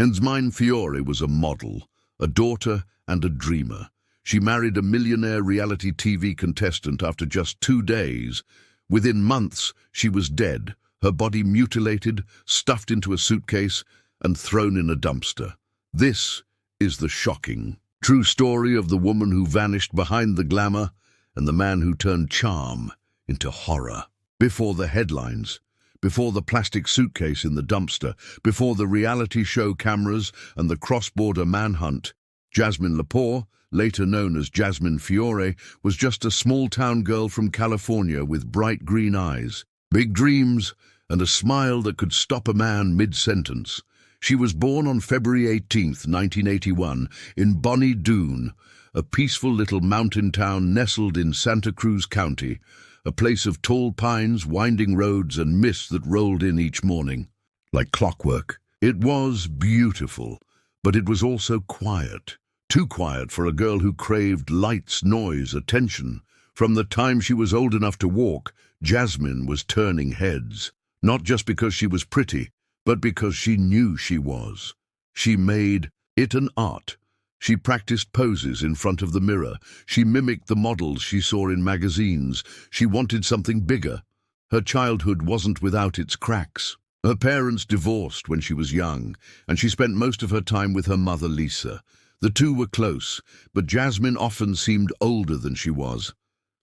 Jasmine Fiore was a model, a daughter, and a dreamer. She married a millionaire reality TV contestant after just 2 days. Within months, she was dead, her body mutilated, stuffed into a suitcase, and thrown in a dumpster. This is the shocking, true story of the woman who vanished behind the glamour and the man who turned charm into horror. Before the headlines, before the plastic suitcase in the dumpster, before the reality show cameras and the cross-border manhunt, Jasmine Lepore, later known as Jasmine Fiore, was just a small-town girl from California with bright green eyes, big dreams, and a smile that could stop a man mid-sentence. She was born on February 18, 1981, in Bonnie Doon, a peaceful little mountain town nestled in Santa Cruz County, a place of tall pines, winding roads, and mist that rolled in each morning like clockwork. It was beautiful, but it was also quiet. Too quiet for a girl who craved lights, noise, attention. From the time she was old enough to walk, Jasmine was turning heads, not just because she was pretty, but because she knew she was. She made it an art. She practiced poses in front of the mirror. She mimicked the models she saw in magazines. She wanted something bigger. Her childhood wasn't without its cracks. Her parents divorced when she was young, and she spent most of her time with her mother, Lisa. The two were close, but Jasmine often seemed older than she was,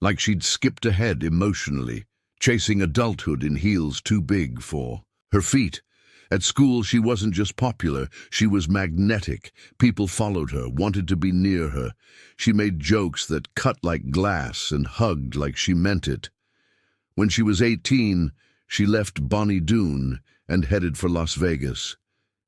like she'd skipped ahead emotionally, chasing adulthood in heels too big for her feet. At school, she wasn't just popular, she was magnetic. People followed her, wanted to be near her. She made jokes that cut like glass and hugged like she meant it. When she was 18, she left Bonnie Doon and headed for Las Vegas.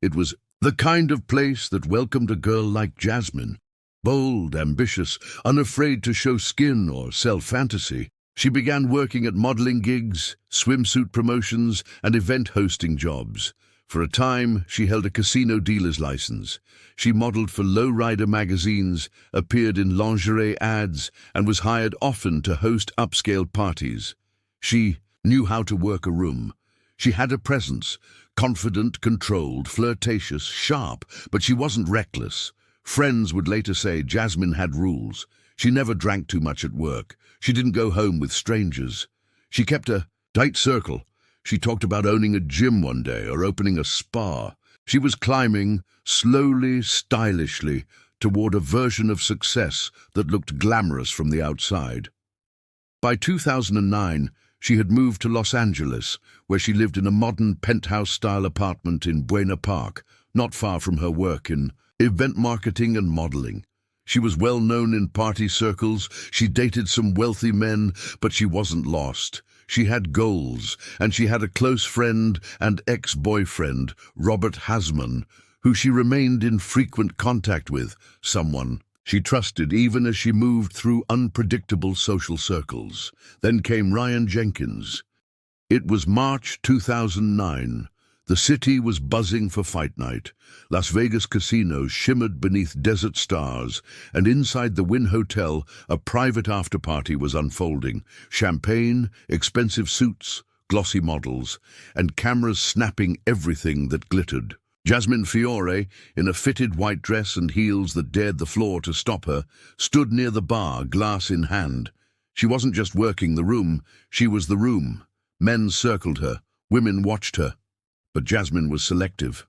It was the kind of place that welcomed a girl like Jasmine. Bold, ambitious, unafraid to show skin or sell fantasy. She began working at modeling gigs, swimsuit promotions, and event hosting jobs. For a time, she held a casino dealer's license. She modeled for lowrider magazines, appeared in lingerie ads, and was hired often to host upscale parties. She knew how to work a room. She had a presence, confident, controlled, flirtatious, sharp, but she wasn't reckless. Friends would later say Jasmine had rules. She never drank too much at work. She didn't go home with strangers. She kept a tight circle. She talked about owning a gym one day or opening a spa. She was climbing, slowly, stylishly, toward a version of success that looked glamorous from the outside. By 2009, she had moved to Los Angeles, where she lived in a modern penthouse-style apartment in Buena Park, not far from her work in event marketing and modeling. She was well known in party circles. She dated some wealthy men, but she wasn't lost. She had goals, and she had a close friend and ex-boyfriend, Robert Hasman, who she remained in frequent contact with, someone she trusted even as she moved through unpredictable social circles. Then came Ryan Jenkins. It was March 2009. The city was buzzing for fight night. Las Vegas casinos shimmered beneath desert stars, and inside the Wynn Hotel, a private after-party was unfolding. Champagne, expensive suits, glossy models, and cameras snapping everything that glittered. Jasmine Fiore, in a fitted white dress and heels that dared the floor to stop her, stood near the bar, glass in hand. She wasn't just working the room, she was the room. Men circled her, women watched her. But Jasmine was selective.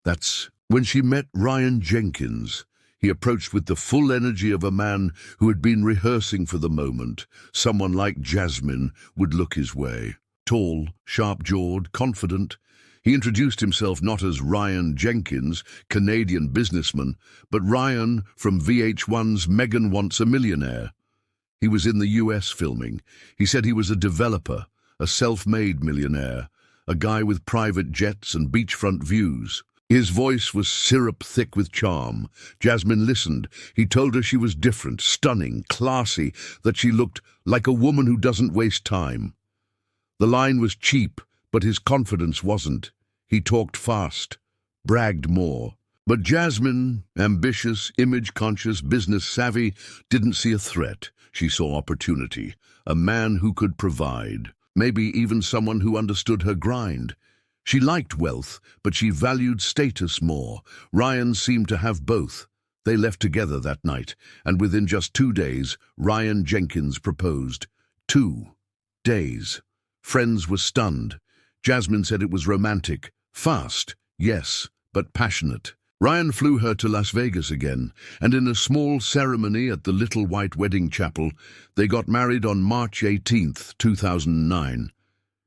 That's when she met Ryan Jenkins. He approached with the full energy of a man who had been rehearsing for the moment. Someone like Jasmine would look his way. Tall, sharp-jawed, confident. He introduced himself not as Ryan Jenkins, Canadian businessman, but Ryan from VH1's Megan Wants a Millionaire. He was in the US filming. He said he was a developer, a self-made millionaire, a guy with private jets and beachfront views. His voice was syrup-thick with charm. Jasmine listened. He told her she was different, stunning, classy, that she looked like a woman who doesn't waste time. The line was cheap, but his confidence wasn't. He talked fast, bragged more. But Jasmine, ambitious, image-conscious, business-savvy, didn't see a threat. She saw opportunity, a man who could provide. Maybe even someone who understood her grind. She liked wealth, but she valued status more. Ryan seemed to have both. They left together that night, and within just 2 days, Ryan Jenkins proposed. 2 days. Friends were stunned. Jasmine said it was romantic. Fast, yes, but passionate. Ryan flew her to Las Vegas again, and in a small ceremony at the Little White Wedding Chapel, they got married on March 18th, 2009.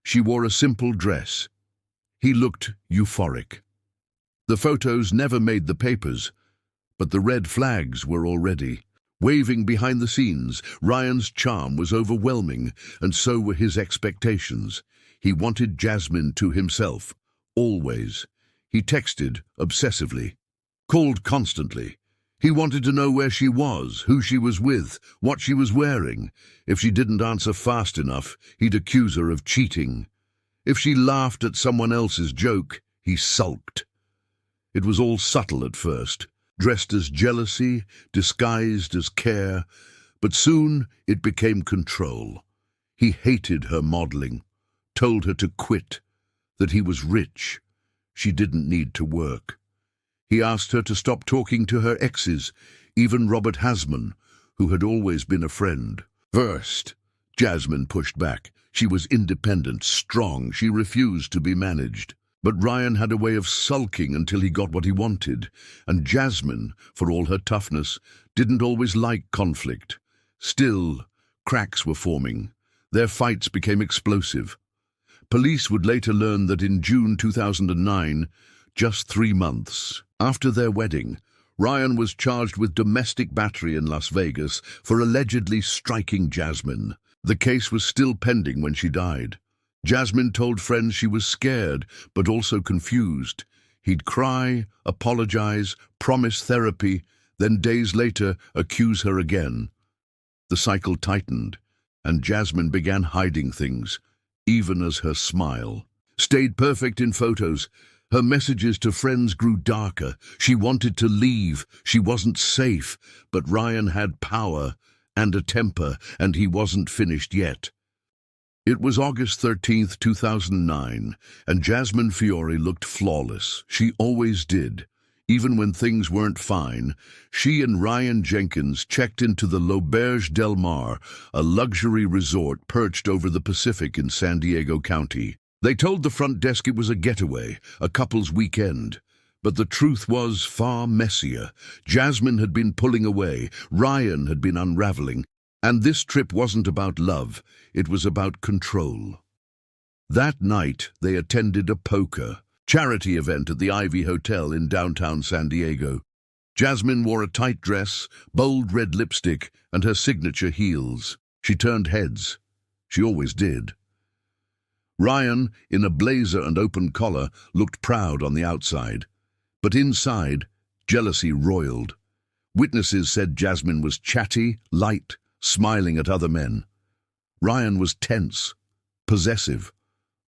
She wore a simple dress. He looked euphoric. The photos never made the papers, but the red flags were already waving behind the scenes. Ryan's charm was overwhelming, and so were his expectations. He wanted Jasmine to himself, always. He texted obsessively, called constantly. He wanted to know where she was, who she was with, what she was wearing. If she didn't answer fast enough, he'd accuse her of cheating. If she laughed at someone else's joke, he sulked. It was all subtle at first, dressed as jealousy, disguised as care, but soon it became control. He hated her modeling, told her to quit, that he was rich. She didn't need to work. He asked her to stop talking to her exes, even Robert Hasman, who had always been a friend. First, Jasmine pushed back. She was independent, strong. She refused to be managed. But Ryan had a way of sulking until he got what he wanted, and Jasmine, for all her toughness, didn't always like conflict. Still, cracks were forming. Their fights became explosive. Police would later learn that in June 2009, just 3 months after their wedding, Ryan was charged with domestic battery in Las Vegas for allegedly striking Jasmine. The case was still pending when she died. Jasmine told friends she was scared, but also confused. He'd cry, apologize, promise therapy, then days later accuse her again. The cycle tightened, and Jasmine began hiding things, even as her smile stayed perfect in photos. Her messages to friends grew darker. She wanted to leave. She wasn't safe, but Ryan had power and a temper, and he wasn't finished yet. It was August 13th, 2009, and Jasmine Fiore looked flawless. She always did. Even when things weren't fine, she and Ryan Jenkins checked into the L'Auberge Del Mar, a luxury resort perched over the Pacific in San Diego County. They told the front desk it was a getaway, a couple's weekend. But the truth was far messier. Jasmine had been pulling away, Ryan had been unraveling, and this trip wasn't about love, it was about control. That night, they attended a poker charity event at the Ivy Hotel in downtown San Diego. Jasmine wore a tight dress, bold red lipstick, and her signature heels. She turned heads. She always did. Ryan, in a blazer and open collar, looked proud on the outside. But inside, jealousy roiled. Witnesses said Jasmine was chatty, light, smiling at other men. Ryan was tense, possessive,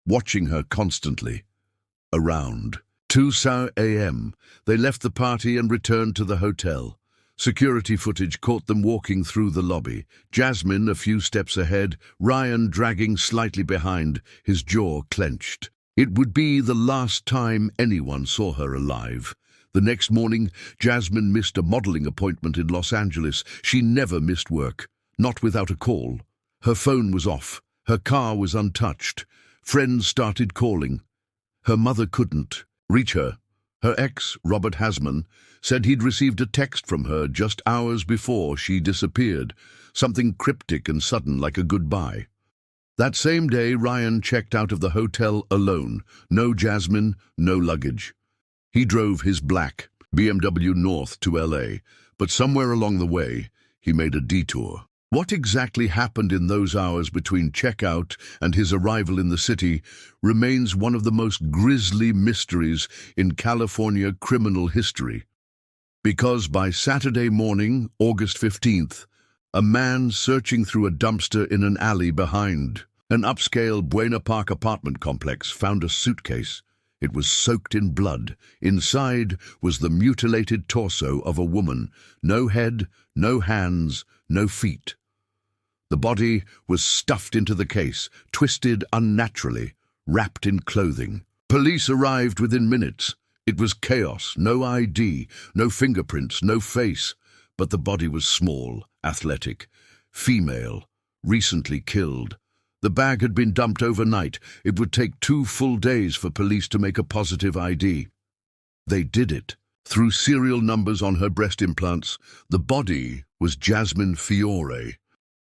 watching her constantly. Around 2 a.m., they left the party and returned to the hotel. Security footage caught them walking through the lobby, Jasmine a few steps ahead, Ryan dragging slightly behind, his jaw clenched. It would be the last time anyone saw her alive. The next morning, Jasmine missed a modeling appointment in Los Angeles. She never missed work, not without a call. Her phone was off. Her car was untouched. Friends started calling. Her mother couldn't reach her. Her ex, Robert Hasman, said he'd received a text from her just hours before she disappeared, something cryptic and sudden like a goodbye. That same day, Ryan checked out of the hotel alone. No Jasmine, no luggage. He drove his black BMW north to LA, but somewhere along the way, he made a detour. What exactly happened in those hours between checkout and his arrival in the city remains one of the most grisly mysteries in California criminal history. Because by Saturday morning, August 15th, a man searching through a dumpster in an alley behind an upscale Buena Park apartment complex found a suitcase. It was soaked in blood. Inside was the mutilated torso of a woman. No head, no hands, no feet. The body was stuffed into the case, twisted unnaturally, wrapped in clothing. Police arrived within minutes. It was chaos, no ID, no fingerprints, no face, but the body was small, athletic, female, recently killed. The bag had been dumped overnight. It would take 2 full days for police to make a positive ID. They did it. Through serial numbers on her breast implants, the body was Jasmine Fiore.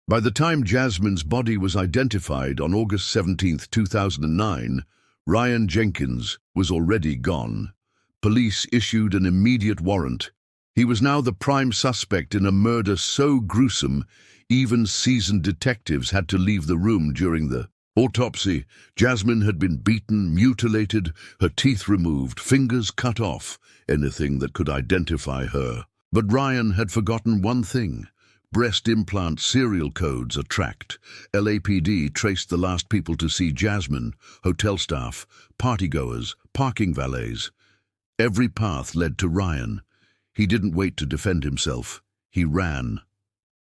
By the time Jasmine's body was identified on August 17, 2009, Ryan Jenkins was already gone. Police issued an immediate warrant. He was now the prime suspect in a murder so gruesome, even seasoned detectives had to leave the room during the autopsy. Jasmine had been beaten, mutilated, her teeth removed, fingers cut off, anything that could identify her. But Ryan had forgotten one thing. Breast implant serial codes are tracked. LAPD traced the last people to see Jasmine: hotel staff, partygoers, parking valets. Every path led to Ryan. He didn't wait to defend himself. He ran.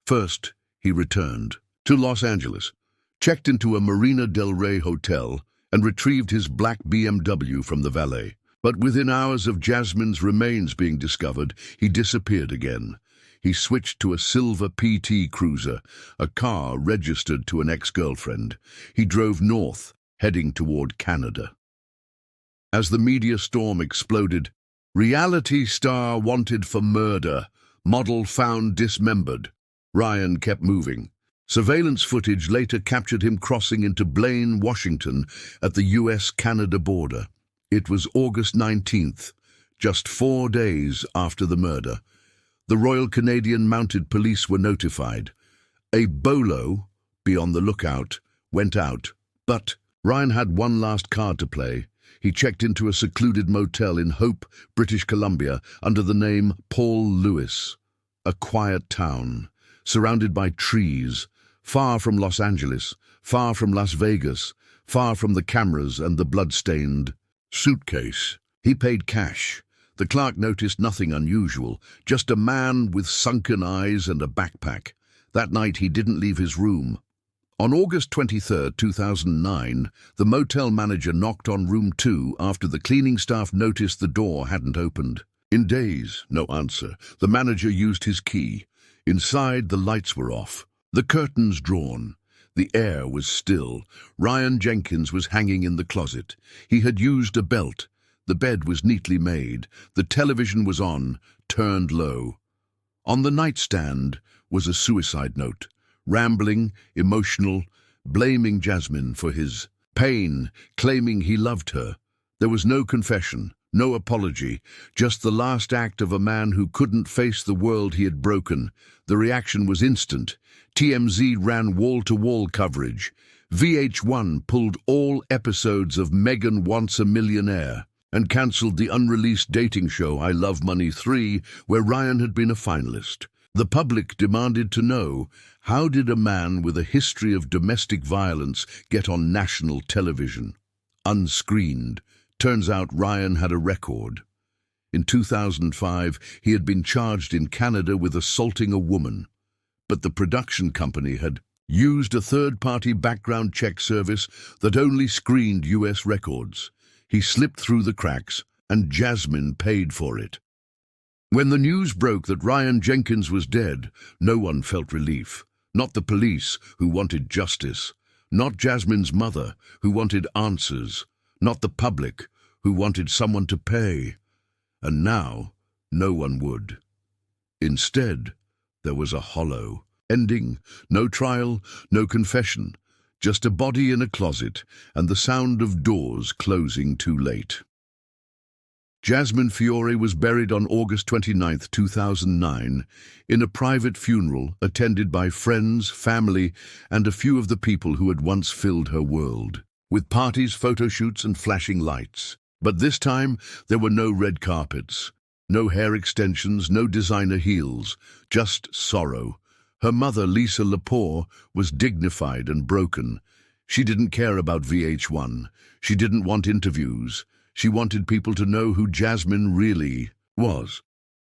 First, he returned to Los Angeles, checked into a Marina del Rey hotel, and retrieved his black BMW from the valet. But within hours of Jasmine's remains being discovered, he disappeared again. He switched to a silver PT Cruiser, a car registered to an ex-girlfriend. He drove north, heading toward Canada. As the media storm exploded, reality star wanted for murder, model found dismembered. Ryan kept moving. Surveillance footage later captured him crossing into Blaine, Washington, at the US-Canada border. It was August 19th, just 4 days after the murder. The Royal Canadian Mounted Police were notified. A bolo, be on the lookout, went out. But Ryan had one last card to play. He checked into a secluded motel in Hope, British Columbia, under the name Paul Lewis. A quiet town, surrounded by trees, far from Los Angeles, far from Las Vegas, far from the cameras and the blood-stained Suitcase. He paid cash. The clerk noticed nothing unusual, just a man with sunken eyes and a backpack. That night he didn't leave his room. On August 23, 2009, the motel manager knocked on room 2 after the cleaning staff noticed the door hadn't opened. In days, no answer. The manager used his key. Inside, the lights were off, the curtains drawn. The air was still. Ryan Jenkins was hanging in the closet. He had used a belt. The bed was neatly made. The television was on, turned low. On the nightstand was a suicide note, rambling, emotional, blaming Jasmine for his pain, claiming he loved her. There was no confession, no apology, just the last act of a man who couldn't face the world he had broken. The reaction was instant. TMZ ran wall-to-wall coverage. VH1 pulled all episodes of Megan Wants a Millionaire and cancelled the unreleased dating show I Love Money 3, where Ryan had been a finalist. The public demanded to know, how did a man with a history of domestic violence get on national television? Unscreened. Turns out Ryan had a record. In 2005, he had been charged in Canada with assaulting a woman. But the production company had used a third-party background check service that only screened US records. He slipped through the cracks, and Jasmine paid for it. When the news broke that Ryan Jenkins was dead, no one felt relief. Not the police, who wanted justice. Not Jasmine's mother, who wanted answers. Not the public, who wanted someone to pay. And now, no one would. Instead, there was a hollow ending. No trial, no confession. Just a body in a closet and the sound of doors closing too late. Jasmine Fiore was buried on August 29, 2009, in a private funeral attended by friends, family, and a few of the people who had once filled her world, with parties, photo shoots, and flashing lights. But this time, there were no red carpets, no hair extensions, no designer heels, just sorrow. Her mother, Lisa Lepore, was dignified and broken. She didn't care about VH1. She didn't want interviews. She wanted people to know who Jasmine really was.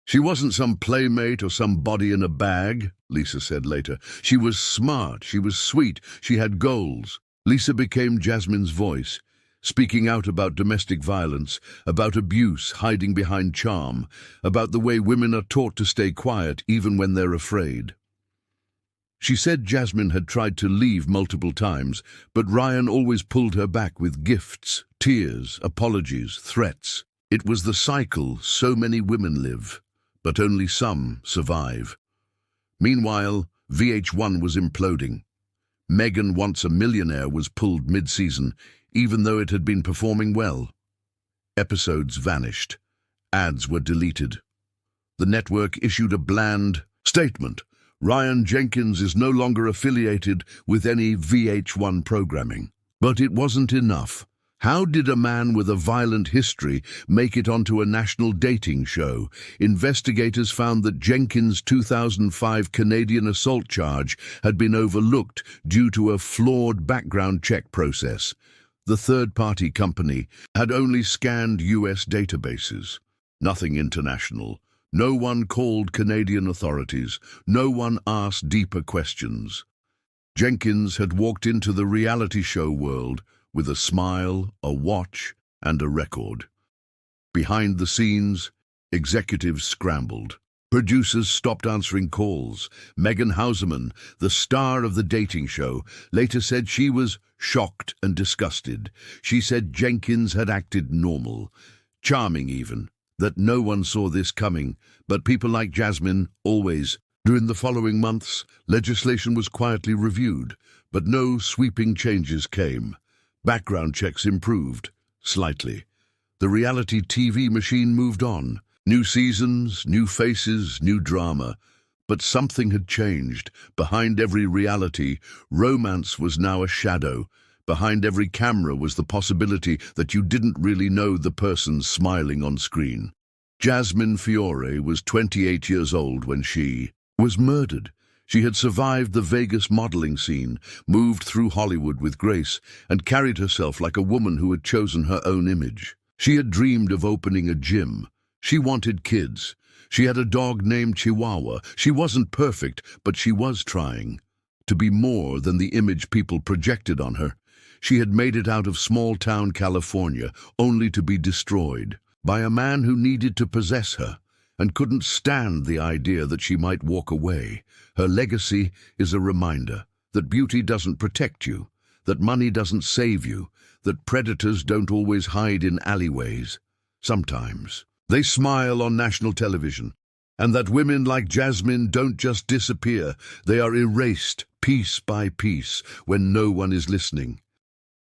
She wasn't some playmate or some body in a bag, Lisa said later. She was smart, she was sweet, she had goals. Lisa became Jasmine's voice. speaking out about domestic violence, about abuse hiding behind charm, about the way women are taught to stay quiet even when they're afraid. She said Jasmine had tried to leave multiple times, but Ryan always pulled her back with gifts, tears, apologies, threats. It was the cycle so many women live, but only some survive. Meanwhile, VH1 was imploding. Megan Wants a Millionaire was pulled mid-season, even though it had been performing well. Episodes vanished. Ads were deleted. The network issued a bland statement. Ryan Jenkins is no longer affiliated with any VH1 programming. But it wasn't enough. How did a man with a violent history make it onto a national dating show? Investigators found that Jenkins' 2005 Canadian assault charge had been overlooked due to a flawed background check process. The third-party company had only scanned US databases. Nothing international. No one called Canadian authorities. No one asked deeper questions. Jenkins had walked into the reality show world with a smile, a watch, and a record. Behind the scenes, executives scrambled. Producers stopped answering calls. Megan Hauserman, the star of the dating show, later said she was shocked and disgusted. She said Jenkins had acted normal, charming even, that no one saw this coming, but people like Jasmine always. During the following months, legislation was quietly reviewed, but no sweeping changes came. Background checks improved, slightly. The reality TV machine moved on. New seasons, new faces, new drama. But something had changed. Behind every reality, romance was now a shadow. Behind every camera was the possibility that you didn't really know the person smiling on screen. Jasmine Fiore was 28 years old when she was murdered. She had survived the Vegas modeling scene, moved through Hollywood with grace, and carried herself like a woman who had chosen her own image. She had dreamed of opening a gym. She wanted kids. She had a dog named Chihuahua. She wasn't perfect, but she was trying to be more than the image people projected on her. She had made it out of small-town California, only to be destroyed by a man who needed to possess her and couldn't stand the idea that she might walk away. Her legacy is a reminder that beauty doesn't protect you, that money doesn't save you, that predators don't always hide in alleyways. Sometimes they smile on national television, and that women like Jasmine don't just disappear, they are erased piece by piece when no one is listening.